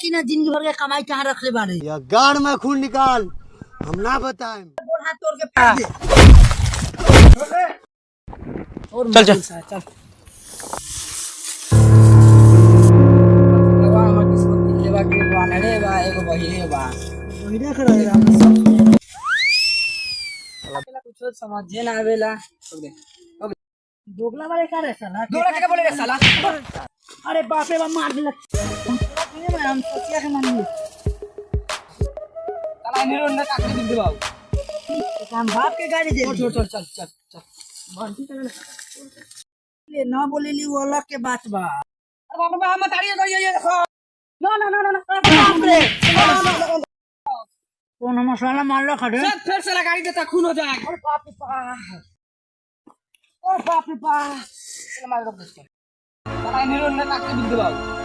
कि ना जिंदगी भर के कमाई कहाँ रख ले बारे। या गाड़ में खून निकाल, हम ना बताएं। बोल हाथ तोड़ के फेंक दे। और चल चल चल लेवा हमर किस्मत लेवा के बानरे बा एगो बहिरे बा बहिरे खड़ा है हम सब कुछ समझे ना आवेला। दोगला वाले का रे साला दोगला के बोले रे साला। अरे बाप रे बाप मार दिला हम सोचिया के मान ली साला निरो ने काट के दे बाबू हम बाप के गाड़ी दे छोड़ छोड़ चल चल चल बंटी चल ले ना बोले ली वो अलग के बात बा। अरे बाप रे बाप मत आड़िए तो ये देखो ना ना ना ना बाप रे कौन मसाला मार लो खड़े सब फिर से गाड़ी देता खून हो जाए। अरे बाप रे बाप ओ बाप रे बाप चल मार दो इसको साला निरो ने काट के दे बाबू।